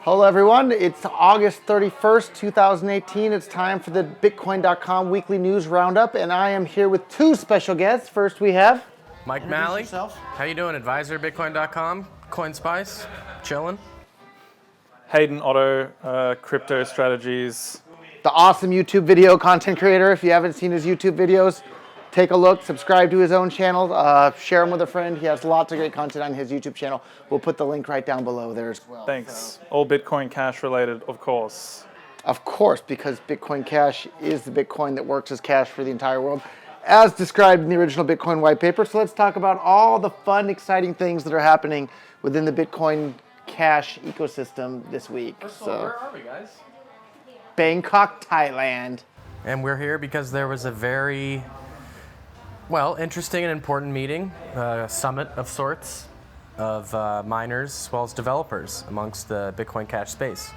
Hello everyone, it's August 31st, 2018. It's time for the Bitcoin.com weekly news roundup, and I am here with two special guests. First we have... Mike Malley. How you doing? Advisor, Bitcoin.com, CoinSpice, chilling. Hayden Otto, crypto strategies. The awesome YouTube video content creator. If you haven't seen his YouTube videos, take a look, subscribe to his own channel, share him with a friend. He has lots of great content on his YouTube channel. We'll put the link right down below there as well. Thanks. So. All Bitcoin Cash related, of course. Of course, because Bitcoin Cash is the Bitcoin that works as cash for the entire world, as described in the original Bitcoin white paper. So let's talk about all the fun, exciting things that are happening within the Bitcoin Cash ecosystem this week. First of all, where are we, guys? Bangkok, Thailand. And we're here because there was a very, interesting and important meeting, a summit of sorts of miners as well as developers amongst the Bitcoin Cash space.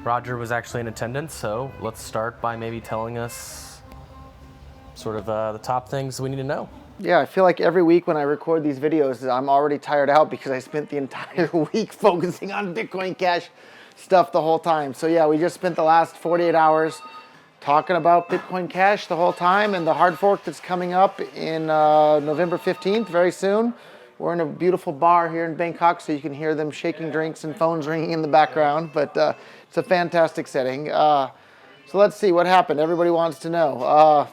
Roger was actually in attendance, so let's start by maybe telling us sort of the top things we need to know. Yeah, I feel like every week when I record these videos, I'm already tired out because I spent the entire week focusing on Bitcoin Cash stuff the whole time. So yeah, we just spent the last 48 hours talking about Bitcoin Cash the whole time and the hard fork that's coming up in November 15th, very soon. We're in a beautiful bar here in Bangkok, so you can hear them shaking drinks and phones ringing in the background, but it's a fantastic setting. So let's see what happened. Everybody wants to know.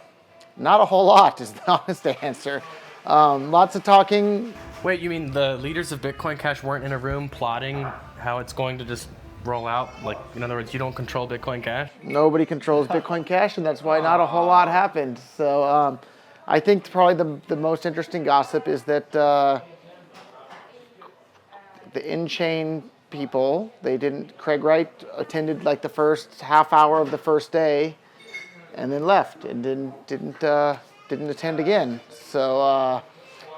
Not a whole lot is the honest answer. Lots of talking. Wait, you mean the leaders of Bitcoin Cash weren't in a room plotting how it's going to just roll out? Like, in other words, you don't control Bitcoin Cash? Nobody controls Bitcoin Cash, and that's why not a whole lot happened. So I think probably the most interesting gossip is that the nChain people, Craig Wright attended like the first half hour of the first day and then left and didn't attend again. So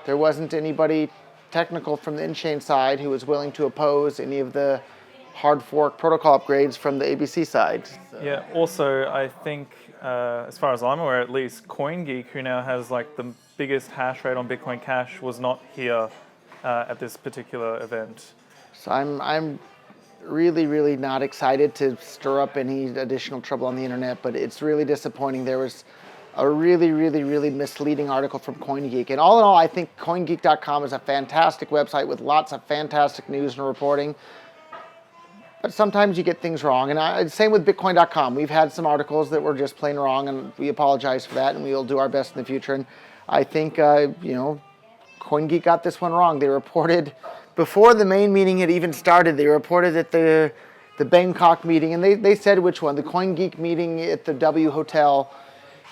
there wasn't anybody technical from the nChain side who was willing to oppose any of the hard fork protocol upgrades from the ABC side. So. Yeah, also I think, as far as I'm aware at least, CoinGeek, who now has like the biggest hash rate on Bitcoin Cash, was not here at this particular event. So I'm really, really not excited to stir up any additional trouble on the internet, but it's really disappointing. There was a really, really, really misleading article from CoinGeek. And all in all, I think CoinGeek.com is a fantastic website with lots of fantastic news and reporting. But sometimes you get things wrong. And same with Bitcoin.com. We've had some articles that were just plain wrong, and we apologize for that, and we will do our best in the future. And I think, CoinGeek got this one wrong. They reported, before the main meeting had even started, they reported that the Bangkok meeting, and they said which one, the CoinGeek meeting at the W Hotel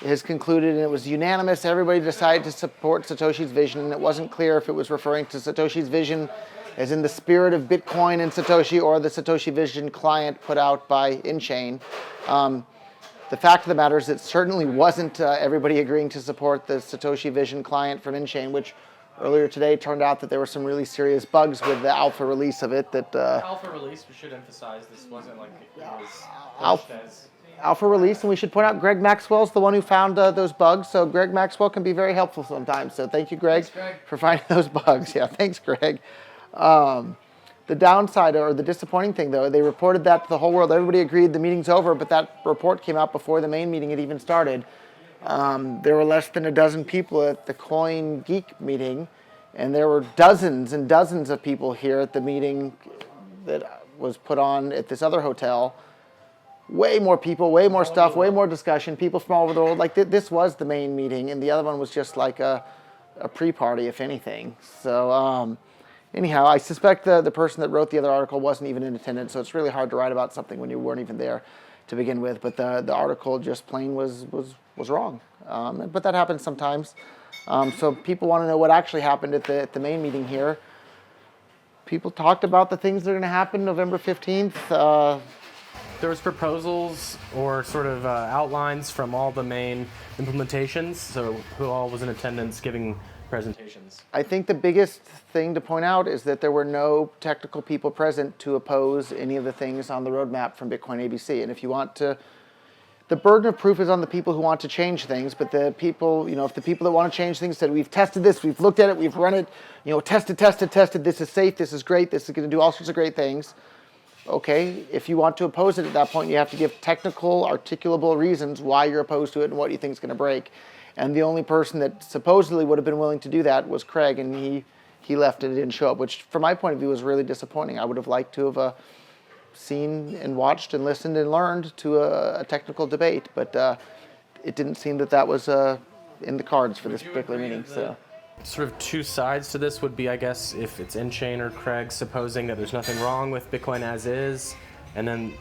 has concluded, and it was unanimous. Everybody decided to support Satoshi's vision, and it wasn't clear if it was referring to Satoshi's vision as in the spirit of Bitcoin and Satoshi, or the Satoshi Vision client put out by nChain. The fact of the matter is it certainly wasn't everybody agreeing to support the Satoshi Vision client from nChain, which earlier today turned out that there were some really serious bugs with the alpha release of it. Alpha release, we should emphasize, this wasn't like it was alpha release, and we should point out Greg Maxwell's the one who found those bugs, so Greg Maxwell can be very helpful sometimes. So thank you, Greg, for finding those bugs. Yeah, thanks, Greg. The downside, or the disappointing thing, though, they reported that to the whole world. Everybody agreed the meeting's over, but that report came out before the main meeting had even started. There were less than a dozen people at the CoinGeek meeting, and there were dozens and dozens of people here at the meeting that was put on at this other hotel. Way more people, way more stuff, way more discussion, people from all over the world. Like this was the main meeting, and the other one was just like a pre-party, if anything. So anyhow, I suspect the person that wrote the other article wasn't even in attendance, so it's really hard to write about something when you weren't even there to begin with. But the article just plain was wrong. But that happens sometimes. So people want to know what actually happened at the main meeting here. People talked about the things that are going to happen November 15th. There was proposals or sort of outlines from all the main implementations. So who all was in attendance giving presentations? I think the biggest thing to point out is that there were no technical people present to oppose any of the things on the roadmap from Bitcoin ABC. And if you want to, the burden of proof is on the people who want to change things, but the people, if the people that want to change things said, we've tested this, we've looked at it, we've run it, tested, this is safe, this is great, this is going to do all sorts of great things. okay, if you want to oppose it at that point, you have to give technical, articulable reasons why you're opposed to it and what you think is going to break. And the only person that supposedly would have been willing to do that was Craig, and he left and didn't show up, which from my point of view was really disappointing. I would have liked to have seen and watched and listened and learned to a technical debate, but it didn't seem that was in the cards for this particular meeting. So, sort of two sides to this would be, I guess, if it's nChain or Craig supposing that there's nothing wrong with Bitcoin as is, and then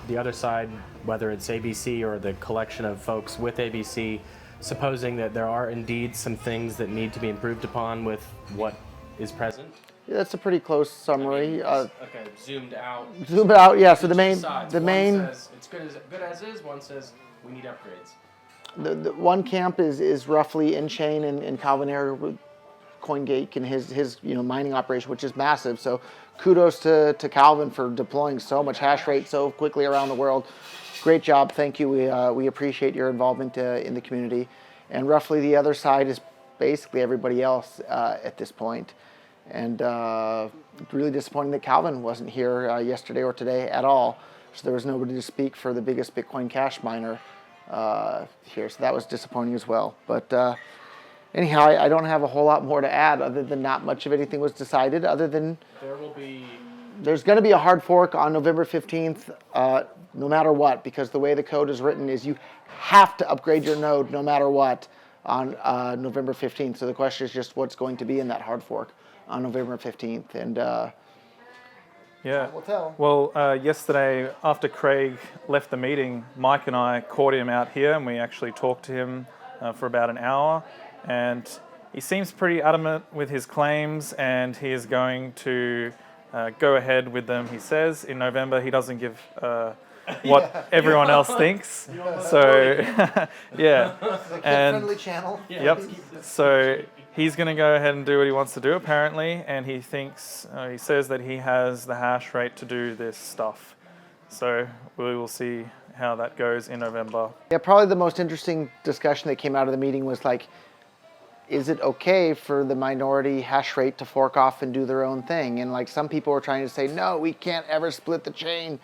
the other side, whether it's ABC or the collection of folks with ABC, supposing that there are indeed some things that need to be improved upon with what is present. yeah, that's a pretty close summary. Okay, zoomed out. Zoom it out, yeah. So the Two main, sides. the One main, says it's good as is. One says we need upgrades. the one camp is roughly nChain and Calvin Ayre with CoinGate and his mining operation, which is massive. So kudos to Calvin for deploying so much hash rate so quickly around the world. Great job, thank you. We appreciate your involvement in the community. And roughly the other side is basically everybody else at this point. And really disappointing that Calvin wasn't here yesterday or today at all. So there was nobody to speak for the biggest Bitcoin Cash miner here. So that was disappointing as well. But anyhow, I don't have a whole lot more to add other than not much of anything was decided other than there's going to be a hard fork on November 15th no matter what, because the way the code is written is you have to upgrade your node no matter what on November 15th. So the question is just what's going to be in that hard fork on November 15th. And Yeah. we'll tell. Well, yesterday after Craig left the meeting, Mike and I caught him out here and we actually talked to him for about an hour. And he seems pretty adamant with his claims and he is going to go ahead with them, he says. In November, he doesn't give what everyone else thinks. So, yeah. And Friendly channel. yep. So he's going to go ahead and do what he wants to do, apparently, and he thinks, he says that he has the hash rate to do this stuff. So we will see how that goes in November. Yeah, probably the most interesting discussion that came out of the meeting was like, is it okay for the minority hash rate to fork off and do their own thing? And like some people were trying to say, no, we can't ever split the chain.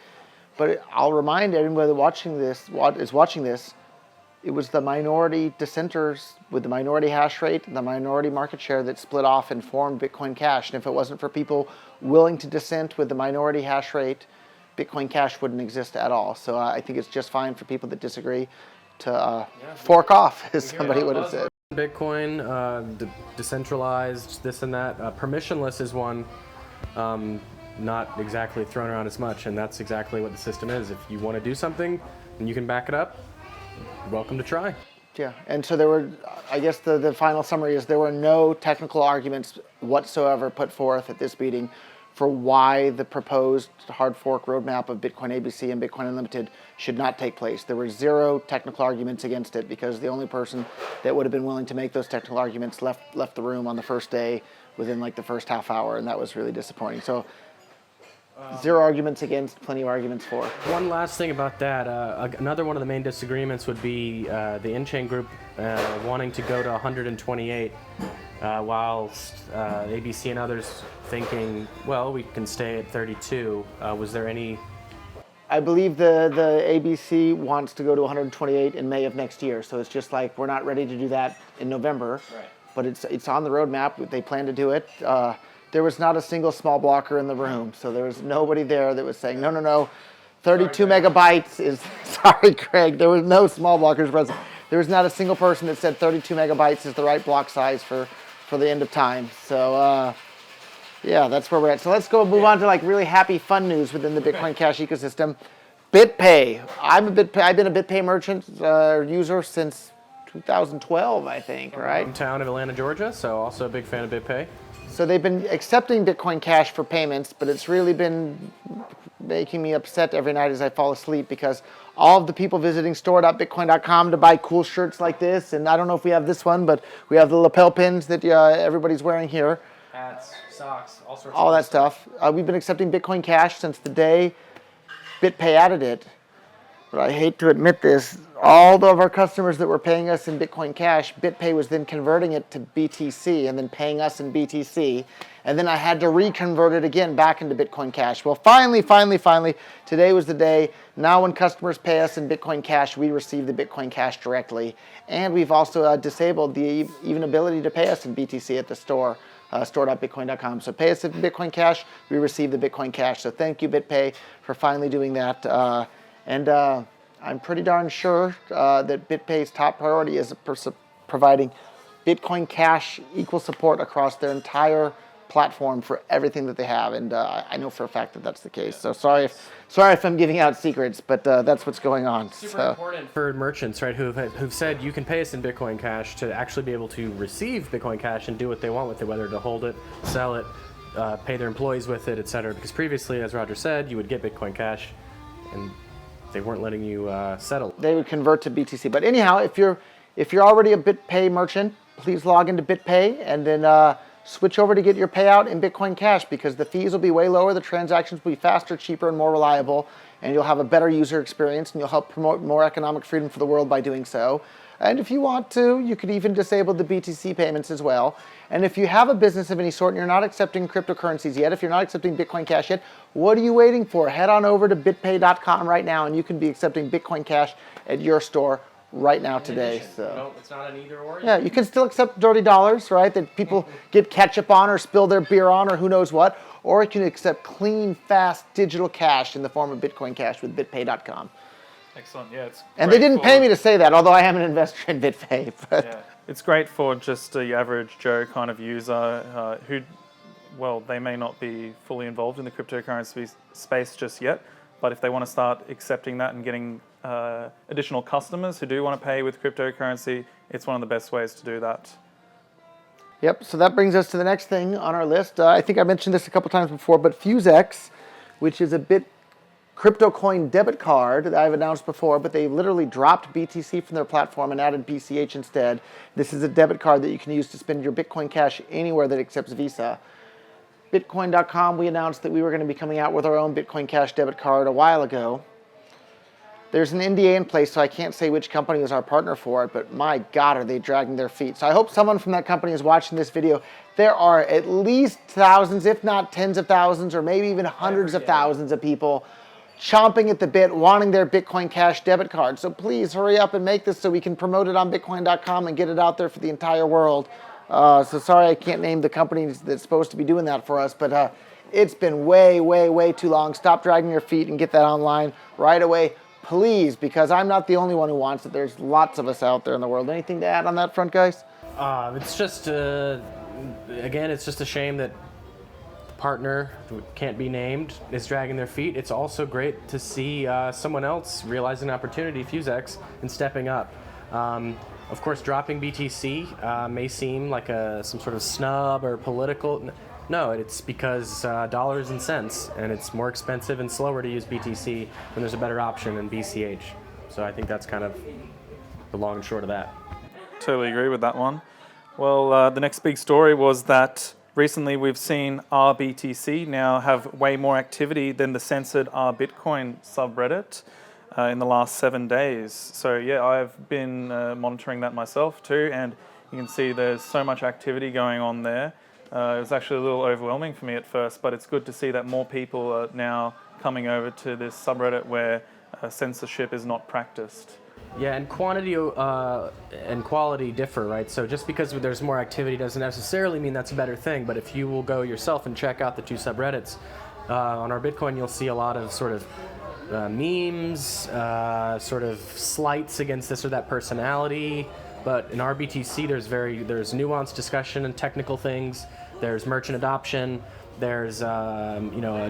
But I'll remind everybody watching this, it was the minority dissenters with the minority hash rate and the minority market share that split off and formed Bitcoin Cash. And if it wasn't for people willing to dissent with the minority hash rate, Bitcoin Cash wouldn't exist at all. So I think it's just fine for people that disagree to fork off, as somebody would have said. Bitcoin, decentralized, this and that. Permissionless is one, not exactly thrown around as much, and that's exactly what the system is. If you want to do something and you can back it up, welcome to try. Yeah, and so there were, I guess the final summary is there were no technical arguments whatsoever put forth at this meeting for why the proposed hard fork roadmap of Bitcoin ABC and Bitcoin Unlimited should not take place. There were zero technical arguments against it because the only person that would have been willing to make those technical arguments left the room on the first day within like the first half hour, and that was really disappointing. So zero arguments against, plenty of arguments for. One last thing about that, another one of the main disagreements would be the nChain group wanting to go to 128, whilst ABC and others thinking, well, we can stay at 32. Was there any? I believe the ABC wants to go to 128 in May of next year, so it's just like we're not ready to do that in November, Right. But it's on the roadmap. They plan to do it. There was not a single small blocker in the room, so there was nobody there that was saying, no, 32 megabytes is, sorry, Craig, there was no small blockers present. There was not a single person that said 32 megabytes is the right block size for the end of time. So, yeah, that's where we're at. So let's go move on to like really happy, fun news within the Bitcoin Cash ecosystem. BitPay. I've been a BitPay merchant user since 2012, I think, right? Hometown of Atlanta, Georgia, so also a big fan of BitPay. So they've been accepting Bitcoin Cash for payments, but it's really been making me upset every night as I fall asleep because all of the people visiting store.bitcoin.com to buy cool shirts like this, and I don't know if we have this one, but we have the lapel pins that everybody's wearing here. Hats, socks, all sorts All of that stuff. We've been accepting Bitcoin Cash since the day BitPay added it. but I hate to admit this, all of our customers that were paying us in Bitcoin Cash, BitPay was then converting it to BTC and then paying us in BTC. And then I had to reconvert it again back into Bitcoin Cash. Well, finally, today was the day. Now when customers pay us in Bitcoin Cash, we receive the Bitcoin Cash directly. And we've also disabled the even ability to pay us in BTC at the store. Store.bitcoin.com. So pay us in Bitcoin Cash, we receive the Bitcoin Cash. So thank you, BitPay, for finally doing that. And I'm pretty darn sure that BitPay's top priority is providing Bitcoin Cash equal support across their entire platform for everything that they have. And I know for a fact that that's the case. So sorry if I'm giving out secrets, but that's what's going on. Super important for merchants, right, who've said you can pay us in Bitcoin Cash to actually be able to receive Bitcoin Cash and do what they want with it, whether to hold it, sell it, pay their employees with it, etc. Because previously, as Roger said, you would get Bitcoin Cash and they weren't letting you settle. They would convert to BTC. But anyhow, if you're already a BitPay merchant, please log into BitPay and then switch over to get your payout in Bitcoin Cash, because the fees will be way lower, the transactions will be faster, cheaper, and more reliable, and you'll have a better user experience, and you'll help promote more economic freedom for the world by doing so. And if you want to, you could even disable the BTC payments as well. And if you have a business of any sort and you're not accepting cryptocurrencies yet, if you're not accepting Bitcoin Cash yet, what are you waiting for? Head on over to bitpay.com right now, and you can be accepting Bitcoin Cash at your store right now today. So no, it's not an either or. yeah, you can still accept dirty dollars, right, that people get ketchup on or spill their beer on or who knows what, or you can accept clean, fast digital cash in the form of Bitcoin Cash with bitpay.com. Excellent. Yeah, it's And great they didn't pay me to say that, although I am an investor in BitPay. But yeah, it's great for just the average Joe kind of user who, well, they may not be fully involved in the cryptocurrency space just yet, but if they want to start accepting that and getting additional customers who do want to pay with cryptocurrency, it's one of the best ways to do that. yep, so that brings us to the next thing on our list. I think I mentioned this a couple times before, but FuzeX, which is a crypto coin debit card that I've announced before, but they literally dropped BTC from their platform and added BCH instead. This is a debit card that you can use to spend your Bitcoin Cash anywhere that accepts Visa. Bitcoin.com, we announced that we were going to be coming out with our own Bitcoin Cash debit card a while ago. There's an NDA in place, so I can't say which company is our partner for it, but my God, are they dragging their feet. So I hope someone from that company is watching this video. There are at least thousands, if not tens of thousands, or maybe even hundreds of thousands of people chomping at the bit, wanting their Bitcoin Cash debit card. So please hurry up and make this so we can promote it on Bitcoin.com and get it out there for the entire world. So sorry I can't name the company that's supposed to be doing that for us, but it's been way too long. Stop dragging your feet and get that online right away, please, because I'm not the only one who wants it. There's lots of us out there in the world. Anything to add on that front, guys? It's just, again, it's just a shame that the partner who can't be named is dragging their feet. It's also great to see someone else realizing an opportunity, FuzeX, and stepping up. Of course, dropping BTC may seem like some sort of snub or political. No, it's because dollars and cents, and it's more expensive and slower to use BTC when there's a better option in BCH. So I think that's kind of the long and short of that. Totally agree with that one. Well, the next big story was that recently we've seen RBTC now have way more activity than the censored RBitcoin subreddit in the last 7 days. So yeah, I've been monitoring that myself too, and you can see there's so much activity going on there. It was actually a little overwhelming for me at first, but it's good to see that more people are now coming over to this subreddit where censorship is not practiced. Yeah, and quantity and quality differ, right? So just because there's more activity doesn't necessarily mean that's a better thing, but if you will go yourself and check out the two subreddits, on our Bitcoin you'll see a lot of sort of memes, sort of slights against this or that personality, but in RBTC there's nuanced discussion and technical things. There's merchant adoption. There's a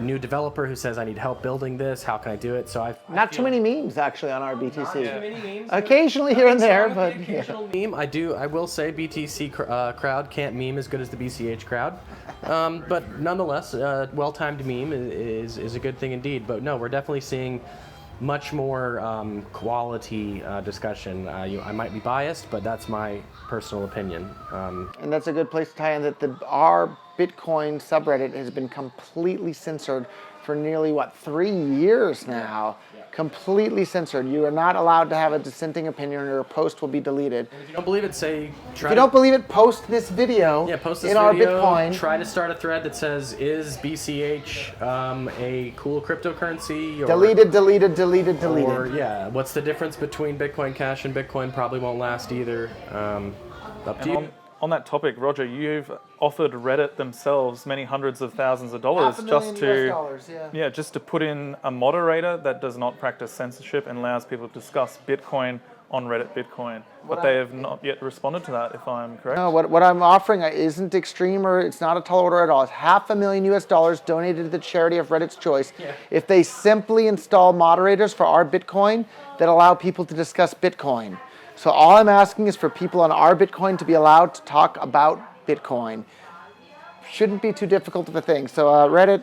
new developer who says, I need help building this. How can I do it? So Not too many memes actually on RBTC. Not too many memes. Occasionally here and there, but occasional meme. I will say BTC crowd can't meme as good as the BCH crowd, but nonetheless, well-timed meme is a good thing indeed. But no, we're definitely seeing much more quality discussion. I might be biased, but that's my personal opinion. And that's a good place to tie in that our Bitcoin subreddit has been completely censored for nearly, 3 years now. Completely censored. You are not allowed to have a dissenting opinion, or your post will be deleted. If you don't believe it, If you don't believe it, post this video post this in video, our Bitcoin. Try to start a thread that says, is BCH a cool cryptocurrency? Or, Deleted. Or, what's the difference between Bitcoin Cash and Bitcoin? Probably won't last either. Up to you. On that topic, Roger, you've offered Reddit themselves many hundreds of thousands of dollars just to put in a moderator that does not practice censorship and allows people to discuss Bitcoin on Reddit Bitcoin. But they have not yet responded to that, if I'm correct. No, what I'm offering isn't extreme, or it's not a tall order at all. It's $500,000 donated to the charity of Reddit's choice. If they simply install moderators for our Bitcoin that allow people to discuss Bitcoin. So all I'm asking is for people on our Bitcoin to be allowed to talk about Bitcoin. Shouldn't be too difficult of a thing. So Reddit,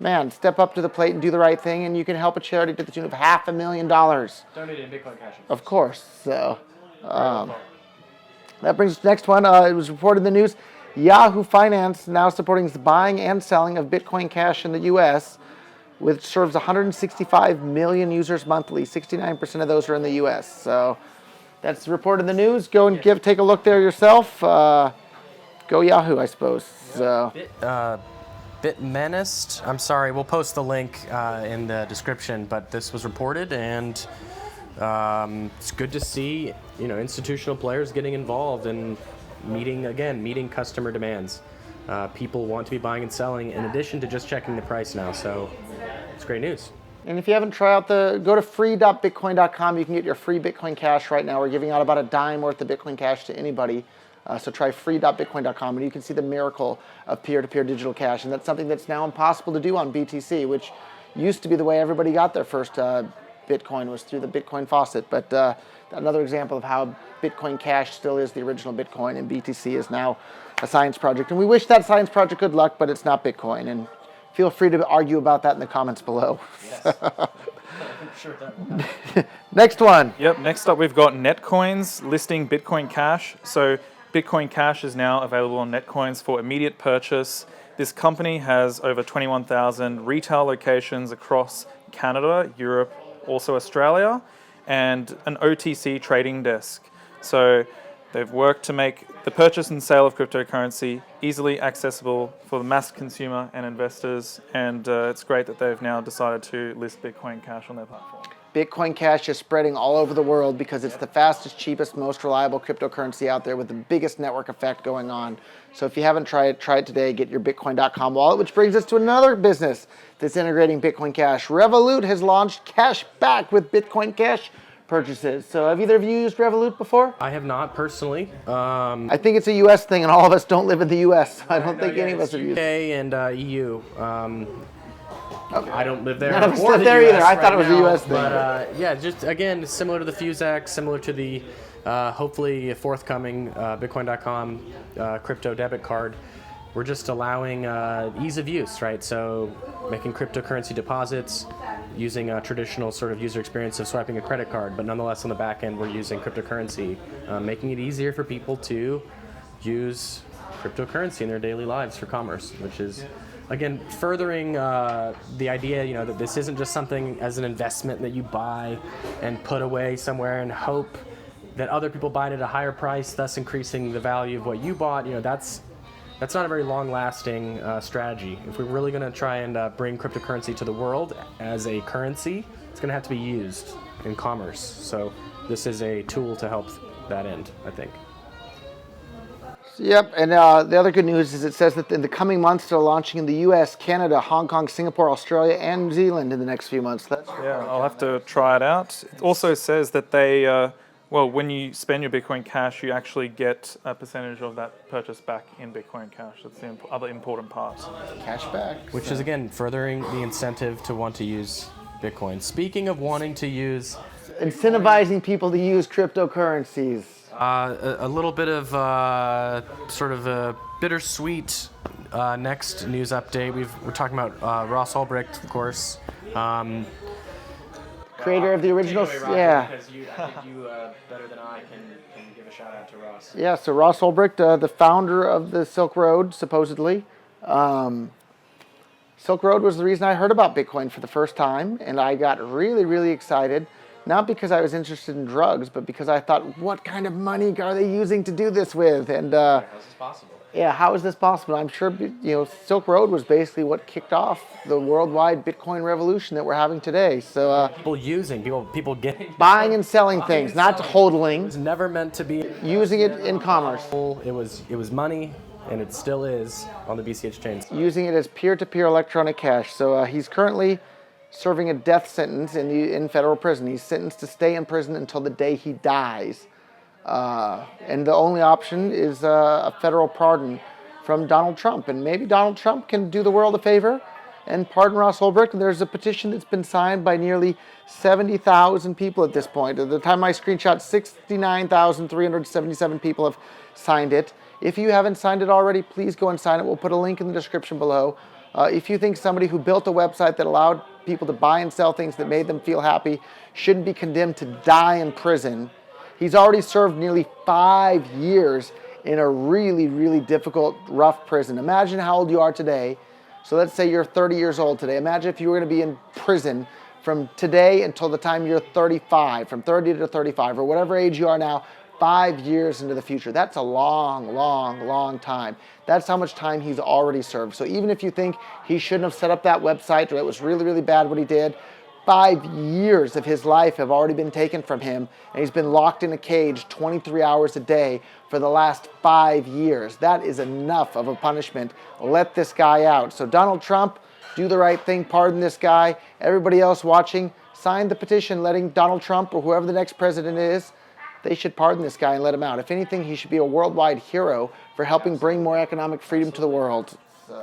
man, step up to the plate and do the right thing, and you can help a charity to the tune of $500,000. Donate in Bitcoin Cash. Of course. So that brings us to the next one. It was reported in the news. Yahoo Finance now supporting the buying and selling of Bitcoin Cash in the U.S., which serves 165 million users monthly. 69% of those are in the U.S. So that's reported in the news. Go and take a look there yourself. Go Yahoo, I suppose. So. Bitmenaced. I'm sorry. We'll post the link in the description. But this was reported, and it's good to see institutional players getting involved and meeting customer demands. People want to be buying and selling in addition to just checking the price now. So it's great news. And if you haven't tried out go to free.bitcoin.com. You can get your free Bitcoin Cash right now. We're giving out about $10 worth of Bitcoin Cash to anybody. So try free.bitcoin.com, and you can see the miracle of peer-to-peer digital cash. And that's something that's now impossible to do on BTC, which used to be the way everybody got their first Bitcoin, was through the Bitcoin faucet. But another example of how Bitcoin Cash still is the original Bitcoin, and BTC is now a science project. And we wish that science project good luck, but it's not Bitcoin. And feel free to argue about that in the comments below. Yes. I'm sure that will happen. Next one. Yep, next up we've got NetCoins listing Bitcoin Cash. So Bitcoin Cash is now available on NetCoins for immediate purchase. This company has over 21,000 retail locations across Canada, Europe, also Australia, and an OTC trading desk. So they've worked to make the purchase and sale of cryptocurrency easily accessible for the mass consumer and investors, and it's great that they've now decided to list Bitcoin Cash on their platform. Bitcoin Cash is spreading all over the world because it's the fastest, cheapest, most reliable cryptocurrency out there with the biggest network effect going on. So if you haven't tried it today. Get your Bitcoin.com wallet, which brings us to another business that's integrating Bitcoin Cash. Revolut has launched cash back with Bitcoin Cash purchases. So have either of you used Revolut before? I have not personally. I think it's a U.S. thing, and all of us don't live in the U.S. So I don't think any of us have used it. UK and EU. I don't live there. None of us live there either. I thought it was a U.S. thing. But just again, similar to the FuzeX, similar to the hopefully forthcoming Bitcoin.com crypto debit card. We're just allowing ease of use, right? So making cryptocurrency deposits using a traditional sort of user experience of swiping a credit card, but nonetheless on the back end we're using cryptocurrency, making it easier for people to use cryptocurrency in their daily lives for commerce, which is, again, furthering the idea, that this isn't just something as an investment that you buy and put away somewhere and hope that other people buy it at a higher price, thus increasing the value of what you bought. That's not a very long-lasting strategy. If we're really going to try and bring cryptocurrency to the world as a currency, it's going to have to be used in commerce. So this is a tool to help that end, I think. Yep, and the other good news is it says that in the coming months they're launching in the U.S., Canada, Hong Kong, Singapore, Australia, and New Zealand in the next few months. I'll have to try it out. It also says that they, when you spend your Bitcoin Cash, you actually get a percentage of that purchase back in Bitcoin Cash. That's the other important part. Cash back. Which is, again, furthering the incentive to want to use Bitcoin. Speaking of wanting to use... Incentivizing people to use cryptocurrencies. A little bit of sort of a bittersweet next news update. We're talking about Ross Ulbricht, of course. Creator of the original, Because I think you better than I can give a shout out to Ross. Yeah, so Ross Ulbricht, the founder of the Silk Road, supposedly. Silk Road was the reason I heard about Bitcoin for the first time, and I got really, really excited, not because I was interested in drugs, but because I thought, what kind of money are they using to do this with? And How's this possible? yeah, how is this possible? I'm sure, Silk Road was basically what kicked off the worldwide Bitcoin revolution that we're having today. So People getting buying and selling things, not It hodling, was never meant to be. using it in commerce, It was money, and it still is on the BCH chains. using it as peer-to-peer electronic cash. So he's currently serving a death sentence in federal prison. He's sentenced to stay in prison until the day he dies. And the only option is a federal pardon from Donald Trump. And maybe Donald Trump can do the world a favor and pardon Ross Ulbricht. And there's a petition that's been signed by nearly 70,000 people at this point. At the time I screenshot, 69,377 people have signed it. If you haven't signed it already, please go and sign it. We'll put a link in the description below. If you think somebody who built a website that allowed people to buy and sell things that made them feel happy shouldn't be condemned to die in prison, he's already served nearly 5 years in a really, really difficult, rough prison. Imagine how old you are today. So let's say you're 30 years old today. Imagine if you were going to be in prison from today until the time you're 35, from 30 to 35, or whatever age you are now, 5 years into the future. That's a long, long, long time. That's how much time he's already served. So even if you think he shouldn't have set up that website or it was really, really bad what he did, 5 years of his life have already been taken from him, and he's been locked in a cage 23 hours a day for the last 5 years. That is enough of a punishment. Let this guy out. So Donald Trump, do the right thing, pardon this guy. Everybody else watching, sign the petition letting Donald Trump or whoever the next president is, they should pardon this guy and let him out. If anything, he should be a worldwide hero for helping bring more economic freedom to the world.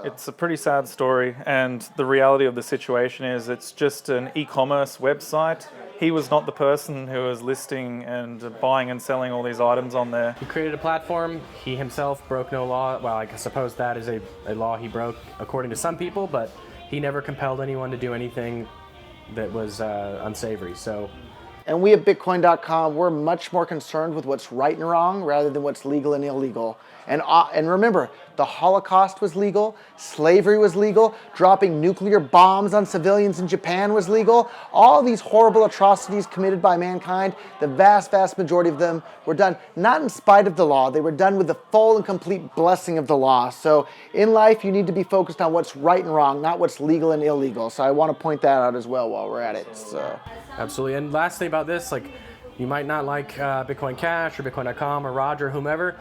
It's a pretty sad story, and the reality of the situation is it's just an e-commerce website. He was not the person who was listing and buying and selling all these items on there. He created a platform. He himself broke no law. Well, I suppose that is a law he broke according to some people, but he never compelled anyone to do anything that was unsavory. So. And we at Bitcoin.com, we're much more concerned with what's right and wrong rather than what's legal and illegal. And remember, the Holocaust was legal, slavery was legal, dropping nuclear bombs on civilians in Japan was legal. All these horrible atrocities committed by mankind, the vast, vast majority of them were done not in spite of the law. They were done with the full and complete blessing of the law. So in life, you need to be focused on what's right and wrong, not what's legal and illegal. So I want to point that out as well while we're at it. So. Absolutely. And last thing about this, you might not like Bitcoin Cash or Bitcoin.com or Roger or whomever.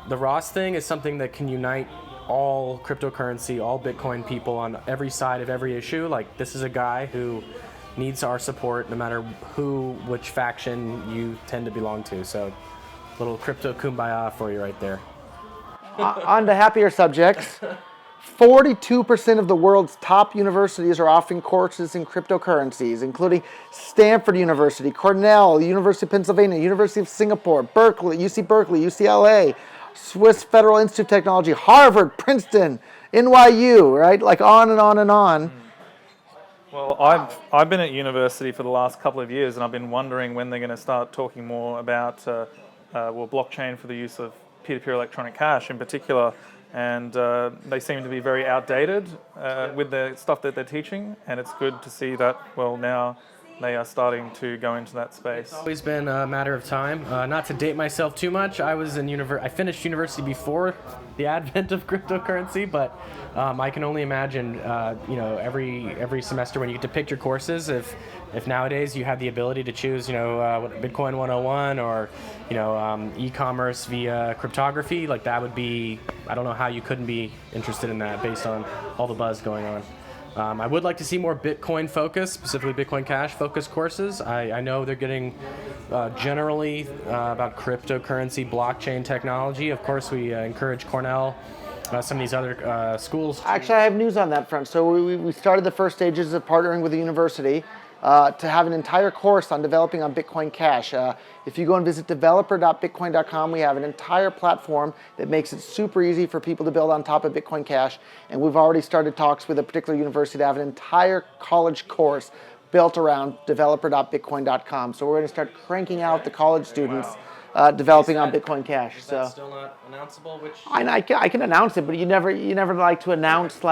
The Ross thing is something that can unite all cryptocurrency, all Bitcoin people on every side of every issue. This is a guy who needs our support no matter which faction you tend to belong to. So little crypto kumbaya for you right there. On to happier subjects. 42% of the world's top universities are offering courses in cryptocurrencies, including Stanford University, Cornell, University of Pennsylvania, University of Singapore, Berkeley, UCLA, Swiss Federal Institute of Technology, Harvard, Princeton, NYU, right? On and on and on. Well, I've been at university for the last couple of years, and I've been wondering when they're going to start talking more about blockchain for the use of peer-to-peer electronic cash in particular. And they seem to be very outdated with the stuff that they're teaching, and it's good to see that, now they are starting to go into that space. It's always been a matter of time. Not to date myself too much, I finished university before the advent of cryptocurrency, but I can only imagine, every semester when you get to pick your courses, if nowadays you have the ability to choose, Bitcoin 101 or, e-commerce via cryptography, that would be, I don't know how you couldn't be interested in that based on all the buzz going on. I would like to see more Bitcoin focused, specifically Bitcoin Cash focused courses. I know they're getting generally about cryptocurrency, blockchain technology. Of course, we encourage Cornell, some of these other schools. Actually, I have news on that front. So we started the first stages of partnering with the university to have an entire course on developing on Bitcoin Cash. If you go and visit developer.bitcoin.com, we have an entire platform that makes it super easy for people to build on top of Bitcoin Cash. And we've already started talks with a particular university to have an entire college course built around developer.bitcoin.com. So we're going to start cranking out the college students developing on Bitcoin Cash. Is that still not announceable? I can announce it, but you never like to announce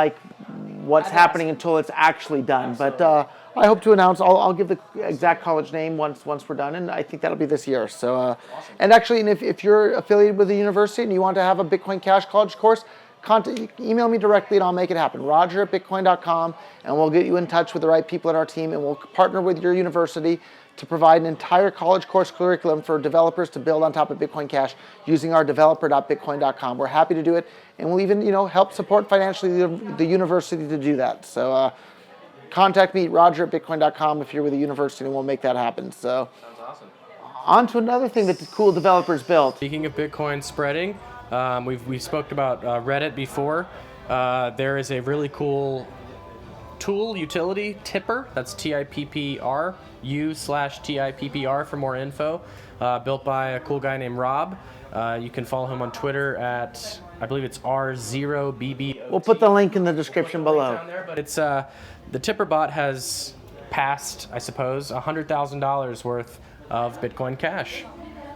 what's happening until it's actually done. But I hope to announce. I'll give the exact college name once we're done, and I think that'll be this year. So, awesome. And actually, if you're affiliated with a university and you want to have a Bitcoin Cash college course, email me directly and I'll make it happen. Roger@Bitcoin.com, and we'll get you in touch with the right people at our team, and we'll partner with your university to provide an entire college course curriculum for developers to build on top of Bitcoin Cash using our developer.bitcoin.com. We're happy to do it, and we'll even help support financially the university to do that. So contact me, Roger@Bitcoin.com, if you're with a university, and we'll make that happen. So sounds awesome. On to another thing that the cool developers built. Speaking of Bitcoin spreading, we've spoke about Reddit before. There is a really cool tool utility, Tipper. That's TIPPR, u/TIPPR for more info. Built by a cool guy named Rob. You can follow him on Twitter at, I believe it's R0BB. We'll put the link in the description below. Down there, but it's the Tipper bot has passed, I suppose, $100,000 worth of Bitcoin Cash,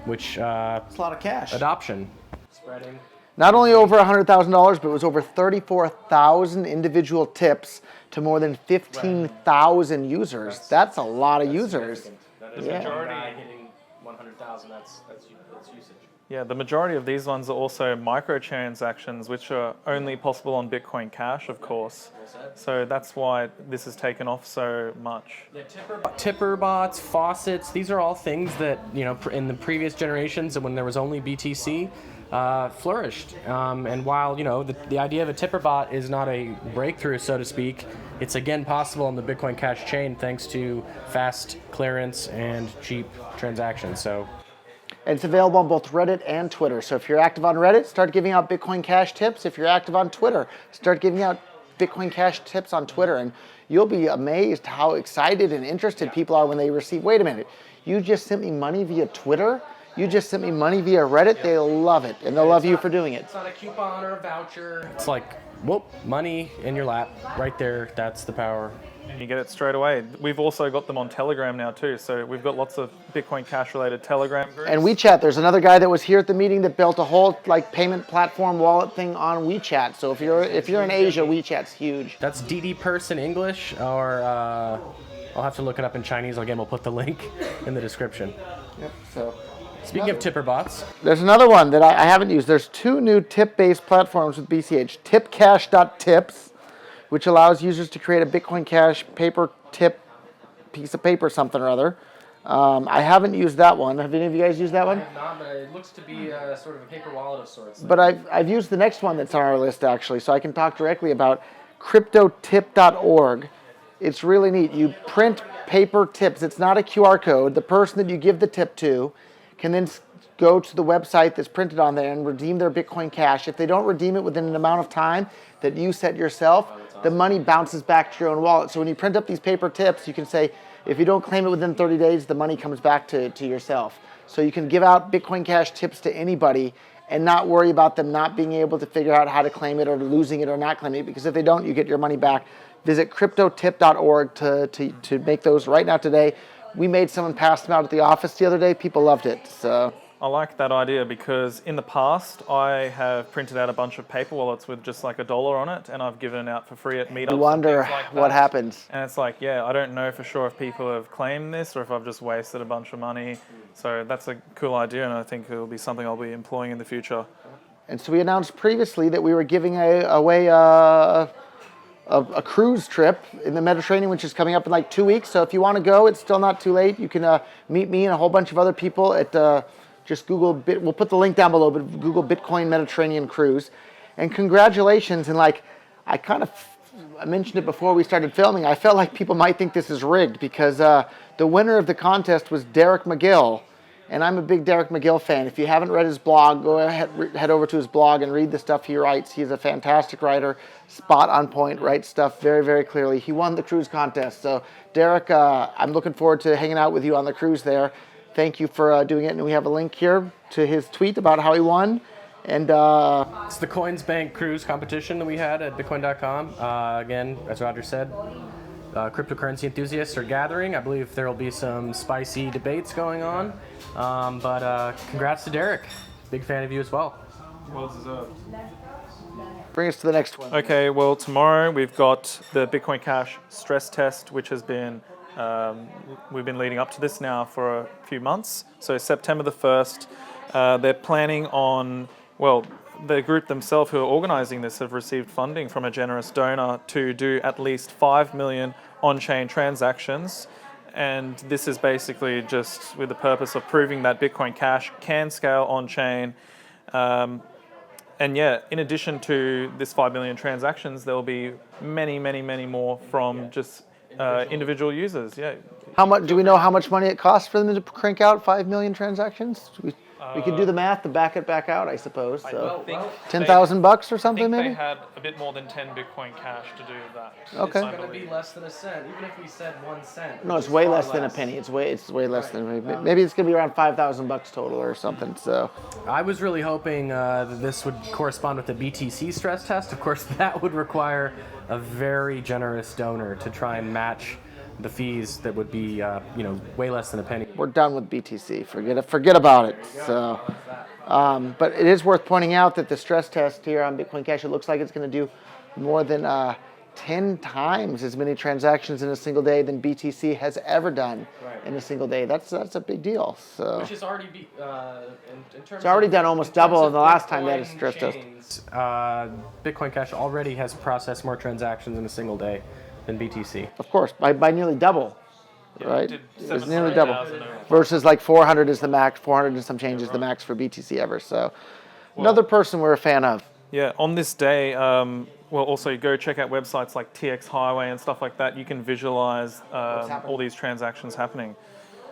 which it's a lot of cash. Adoption. Spreading. Not only over $100,000, but it was over 34,000 individual tips to more than 15,000 users. That's a lot of users. That is majority hitting 100,000. That's usage. Yeah, the majority of these ones are also microtransactions, which are only possible on Bitcoin Cash, of course. So that's why this has taken off so much. Yeah, Tipper bots, faucets, these are all things that, in the previous generations when there was only BTC, flourished. And while, the idea of a Tipper bot is not a breakthrough, so to speak, it's again possible on the Bitcoin Cash chain thanks to fast clearance and cheap transactions. So. And it's available on both Reddit and Twitter. So if you're active on Reddit, start giving out Bitcoin Cash tips. If you're active on Twitter, start giving out Bitcoin Cash tips on Twitter. And you'll be amazed how excited and interested people are when they receive, wait a minute, you just sent me money via Twitter? You just sent me money via Reddit? They'll love it, and they'll love you for doing it. It's not a coupon or a voucher. It's like, whoop, money in your lap. Right there, that's the power. And you get it straight away. We've also got them on Telegram now too, so we've got lots of Bitcoin Cash related Telegram groups. And WeChat, there's another guy that was here at the meeting that built a whole payment platform wallet thing on WeChat. So if you're in Asia, WeChat's huge. That's DD Purse in English, or I'll have to look it up in Chinese. Again, we'll put the link in the description. Yep. So. Speaking of Tipper bots. There's another one that I haven't used. There's two new tip-based platforms with BCH. Tipcash.tips, which allows users to create a Bitcoin Cash paper tip piece of paper, something or other. I haven't used that one. Have any of you guys used that one? I have not, but it looks to be sort of a paper wallet of sorts. But I've used the next one that's on our list, actually, so I can talk directly about cryptotip.org. It's really neat. You print paper tips. It's not a QR code. The person that you give the tip to can then go to the website that's printed on there and redeem their Bitcoin Cash. If they don't redeem it within an amount of time that you set yourself, the money bounces back to your own wallet. So when you print up these paper tips, you can say, if you don't claim it within 30 days, the money comes back to yourself. So you can give out Bitcoin Cash tips to anybody and not worry about them not being able to figure out how to claim it or losing it or not claiming it, because if they don't, you get your money back. Visit cryptotip.org to make those right now today. We made someone pass them out at the office the other day. People loved it. So I like that idea because in the past I have printed out a bunch of paper wallets with just like $1 on it, and I've given it out for free at meetups. You wonder like what happens. And it's like, I don't know for sure if people have claimed this or if I've just wasted a bunch of money. So that's a cool idea, and I think it'll be something I'll be employing in the future. And so we announced previously that we were giving away a cruise trip in the Mediterranean, which is coming up in like 2 weeks. So if you want to go, it's still not too late. You can meet me and a whole bunch of other people at just Google, we'll put the link down below, but Google Bitcoin Mediterranean Cruise. And congratulations. And I mentioned it before we started filming. I felt like people might think this is rigged because the winner of the contest was Derek McGill. And I'm a big Derek McGill fan. If you haven't read his blog, go ahead, head over to his blog and read the stuff he writes. He's a fantastic writer, spot on point, writes stuff very, very clearly. He won the cruise contest. So, Derek, I'm looking forward to hanging out with you on the cruise there. Thank you for doing it. And we have a link here to his tweet about how he won. And it's the Coins Bank cruise competition that we had at Bitcoin.com. Again, as Roger said, cryptocurrency enthusiasts are gathering. I believe there will be some spicy debates going on. But congrats to Derek. Big fan of you as well. Well deserved. Bring us to the next one. Okay, well, tomorrow we've got the Bitcoin Cash stress test, which has been, we've been leading up to this now for a few months. So September the 1st, they're planning on, well, the group themselves who are organizing this have received funding from a generous donor to do at least 5 million on-chain transactions. And this is basically just with the purpose of proving that Bitcoin Cash can scale on-chain. And yeah, in addition to this 5 million transactions, there will be many, many, many more from just individual users. Yeah. How much do we know how much money it costs for them to crank out 5 million transactions? We could do the math to back it back out, I suppose. So $10,000 or something, maybe. They had a bit more than 10 Bitcoin Cash to do that. Okay. It's going to be less than a cent, even if we said 1 cent. No, it's way less than a penny. It's way less than maybe it's gonna be around $5,000 total or something. So I was really hoping that this would correspond with the BTC stress test. Of course, that would require a very generous donor to try and match the fees that would be, way less than a penny. we're done with BTC. Forget about it. So, but it is worth pointing out that the stress test here on Bitcoin Cash, it looks like it's going to do more than 10 times as many transactions in a single day than BTC has ever done in a single day. That's a big deal. So Which is already in terms it's already done almost double the last time they had a Bitcoin stress test. chains, Bitcoin Cash already has processed more transactions in a single day than BTC. Of course, by nearly double, right? did It's nearly double. 700,000 over. Versus like 400 is the max, 400 and some change is the max for BTC ever. So another person we're a fan of. Yeah, on this day, also go check out websites like TX Highway and stuff like that. You can visualize all these transactions happening.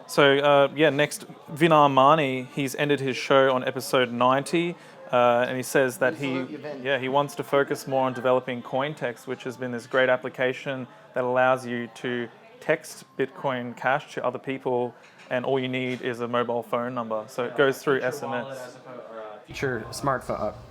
So next, Vinar Mani, he's ended his show on episode 90. And he says that he wants to focus more on developing CoinText, which has been this great application that allows you to text Bitcoin Cash to other people, and all you need is a mobile phone number. So it goes through SMS.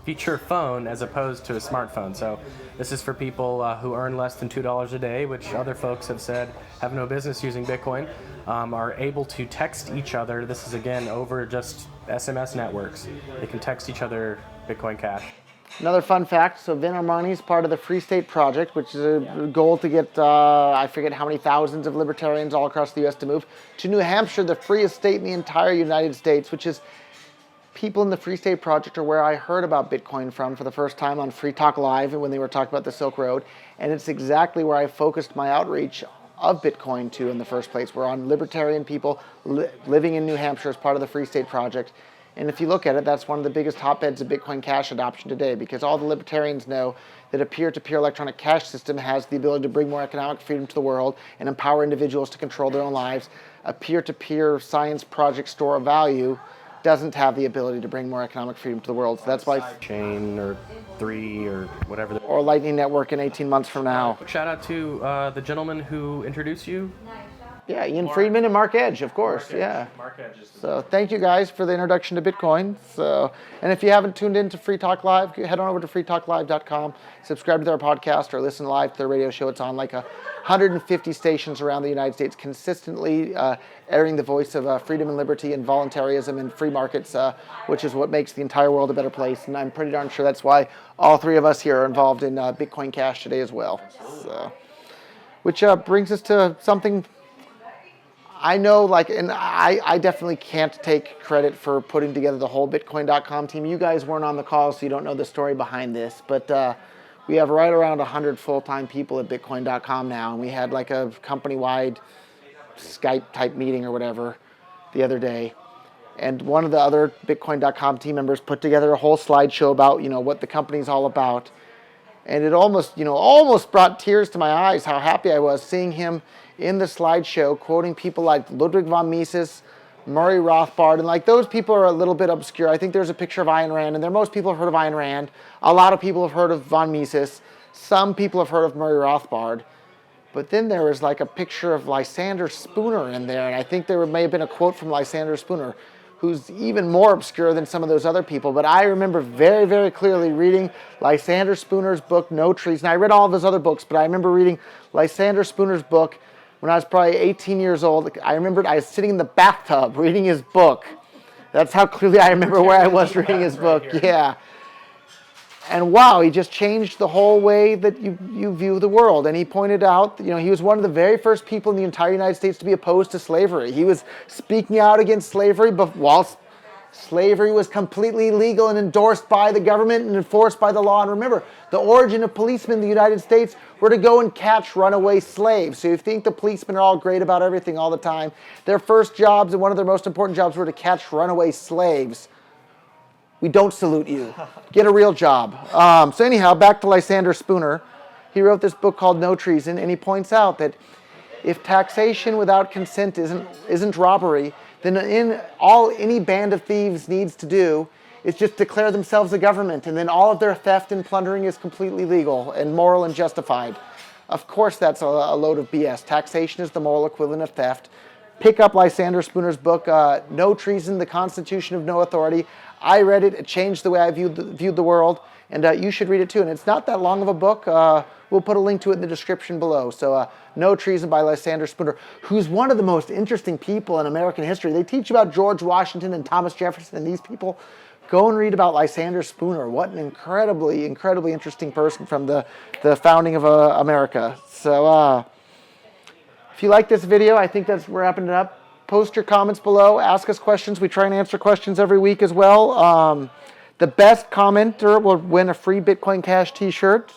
Feature phone as opposed to a smartphone. So this is for people who earn less than $2 a day, which other folks have said have no business using Bitcoin, are able to text each other. This is again over just SMS networks. They can text each other Bitcoin Cash. Another fun fact, so Vin Armani is part of the Free State Project, which is a goal to get, I forget how many thousands of libertarians all across the U.S. to move to New Hampshire, the freest state in the entire United States, which is people in the Free State Project are where I heard about Bitcoin from for the first time on Free Talk Live when they were talking about the Silk Road. And it's exactly where I focused my outreach of Bitcoin to in the first place. We're on libertarian people living in New Hampshire as part of the Free State Project. And if you look at it, that's one of the biggest hotbeds of Bitcoin Cash adoption today, because all the libertarians know that a peer-to-peer electronic cash system has the ability to bring more economic freedom to the world and empower individuals to control their own lives. A peer-to-peer science project store of value doesn't have the ability to bring more economic freedom to the world. So that's why Chain or 3 or whatever. or Lightning Network in 18 months from now. Shout out to the gentleman who introduced you. Yeah, Ian Friedman and Mark Edge, of course. Mark Edge is the So thank you guys for the introduction to Bitcoin. So, and if you haven't tuned in to Free Talk Live, head on over to freetalklive.com, subscribe to their podcast or listen live to their radio show. It's on like 150 stations around the United States, consistently airing the voice of freedom and liberty and voluntarism and free markets, which is what makes the entire world a better place. And I'm pretty darn sure that's why all three of us here are involved in Bitcoin Cash today as well. So, which brings us to something I know, and I definitely can't take credit for putting together the whole Bitcoin.com team. You guys weren't on the call, so you don't know the story behind this. But we have right around 100 full-time people at Bitcoin.com now, and we had like a company-wide Skype-type meeting or whatever the other day. And one of the other Bitcoin.com team members put together a whole slideshow about, what the company's all about. And it almost brought tears to my eyes how happy I was seeing him in the slideshow quoting people like Ludwig von Mises, Murray Rothbard, and those people are a little bit obscure. I think there's a picture of Ayn Rand, and most people have heard of Ayn Rand. A lot of people have heard of von Mises. Some people have heard of Murray Rothbard. But then there was a picture of Lysander Spooner in there, and I think there may have been a quote from Lysander Spooner, who's even more obscure than some of those other people. But I remember very, very clearly reading Lysander Spooner's book, No Trees. And I read all of his other books, but I remember reading Lysander Spooner's book when I was probably 18 years old. I remembered I was sitting in the bathtub reading his book. That's how clearly I remember where I was reading his book. Yeah. And wow, he just changed the whole way that you view the world. And he pointed out, he was one of the very first people in the entire United States to be opposed to slavery. He was speaking out against slavery, but whilst slavery was completely legal and endorsed by the government and enforced by the law. And remember, the origin of policemen in the United States were to go and catch runaway slaves. So you think the policemen are all great about everything all the time. Their first jobs and one of their most important jobs were to catch runaway slaves. We don't salute you. Get a real job. So anyhow, back to Lysander Spooner. He wrote this book called No Treason, and he points out that if taxation without consent isn't robbery, then any band of thieves needs to do is just declare themselves a government, and then all of their theft and plundering is completely legal and moral and justified. Of course, that's a load of BS. Taxation is the moral equivalent of theft. Pick up Lysander Spooner's book, No Treason, The Constitution of No Authority. I read it. It changed the way I viewed the world, and you should read it too. And it's not that long of a book. We'll put a link to it in the description below. So No Treason by Lysander Spooner, who's one of the most interesting people in American history. They teach about George Washington and Thomas Jefferson and these people. Go and read about Lysander Spooner. What an incredibly, incredibly interesting person from the founding of America. So if you like this video, I think we're wrapping it up. Post your comments below. Ask us questions. We try and answer questions every week as well. The best commenter will win a free Bitcoin Cash t-shirt.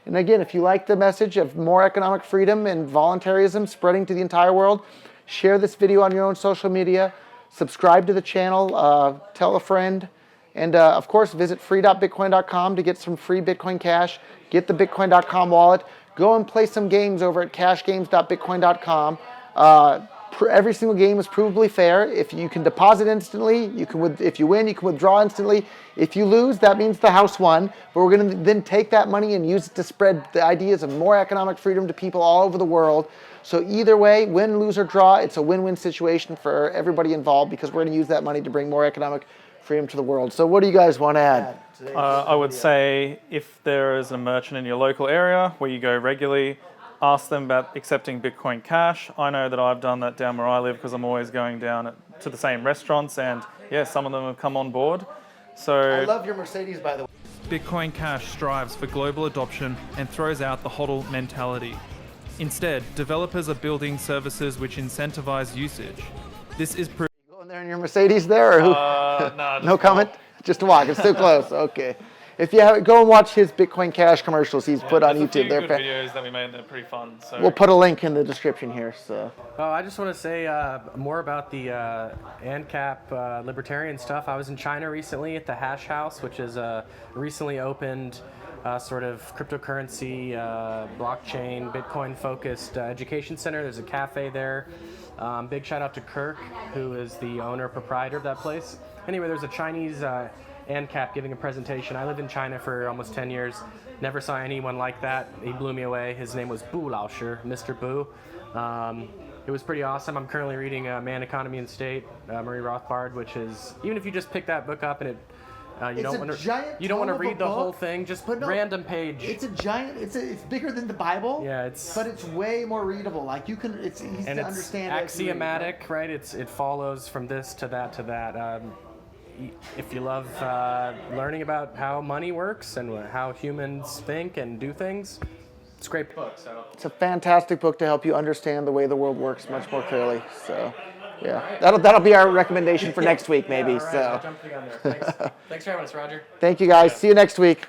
And again, if you like the message of more economic freedom and voluntarism spreading to the entire world, share this video on your own social media. Subscribe to the channel. Tell a friend. And of course, visit free.bitcoin.com to get some free Bitcoin Cash. Get the Bitcoin.com wallet. Go and play some games over at cashgames.bitcoin.com. Every single game is provably fair. If you can deposit instantly, if you win, you can withdraw instantly. If you lose, that means the house won. But we're going to then take that money and use it to spread the ideas of more economic freedom to people all over the world. So either way, win, lose, or draw, it's a win-win situation for everybody involved because we're going to use that money to bring more economic freedom to the world. So what do you guys want to add? I would say if there is a merchant in your local area where you go regularly, ask them about accepting Bitcoin Cash. I know that I've done that down where I live because I'm always going down to the same restaurants, and yeah, some of them have come on board. So I love your Mercedes, by the way. Bitcoin Cash strives for global adoption and throws out the HODL mentality. Instead, developers are building services which incentivize usage. This is Going there in your Mercedes there, or who? No comment? Just a walk. It's too close. Okay. If you have, go and watch his Bitcoin Cash commercials he's put on YouTube. There's a few good videos that we made. They're pretty fun. So we'll put a link in the description here. So. Oh, I just want to say more about the ANCAP libertarian stuff. I was in China recently at the Hash House, which is a recently opened sort of cryptocurrency, blockchain, Bitcoin-focused education center. There's a cafe there. Big shout out to Kirk, who is the owner, proprietor of that place. Anyway, there's a Chinese ANCAP giving a presentation. I lived in China for almost 10 years. Never saw anyone like that. He blew me away. His name was Bu Laosher, Mr. Bu. It was pretty awesome. I'm currently reading Man, Economy, and State, Murray Rothbard, which is, even if you just pick that book up and you don't want to read the whole thing, just random page. It's a giant. It's bigger than the Bible. Yeah, but it's way more readable. Like it's easy to understand. Axiomatic, right? It follows from this to that to that. If you love learning about how money works and how humans think and do things, it's a great book. So it's a fantastic book to help you understand the way the world works much more clearly. So, yeah, that'll be our recommendation for next week, maybe. Right. So, I'll jump the gun there. Thanks for having us, Roger. Thank you, guys. See you next week.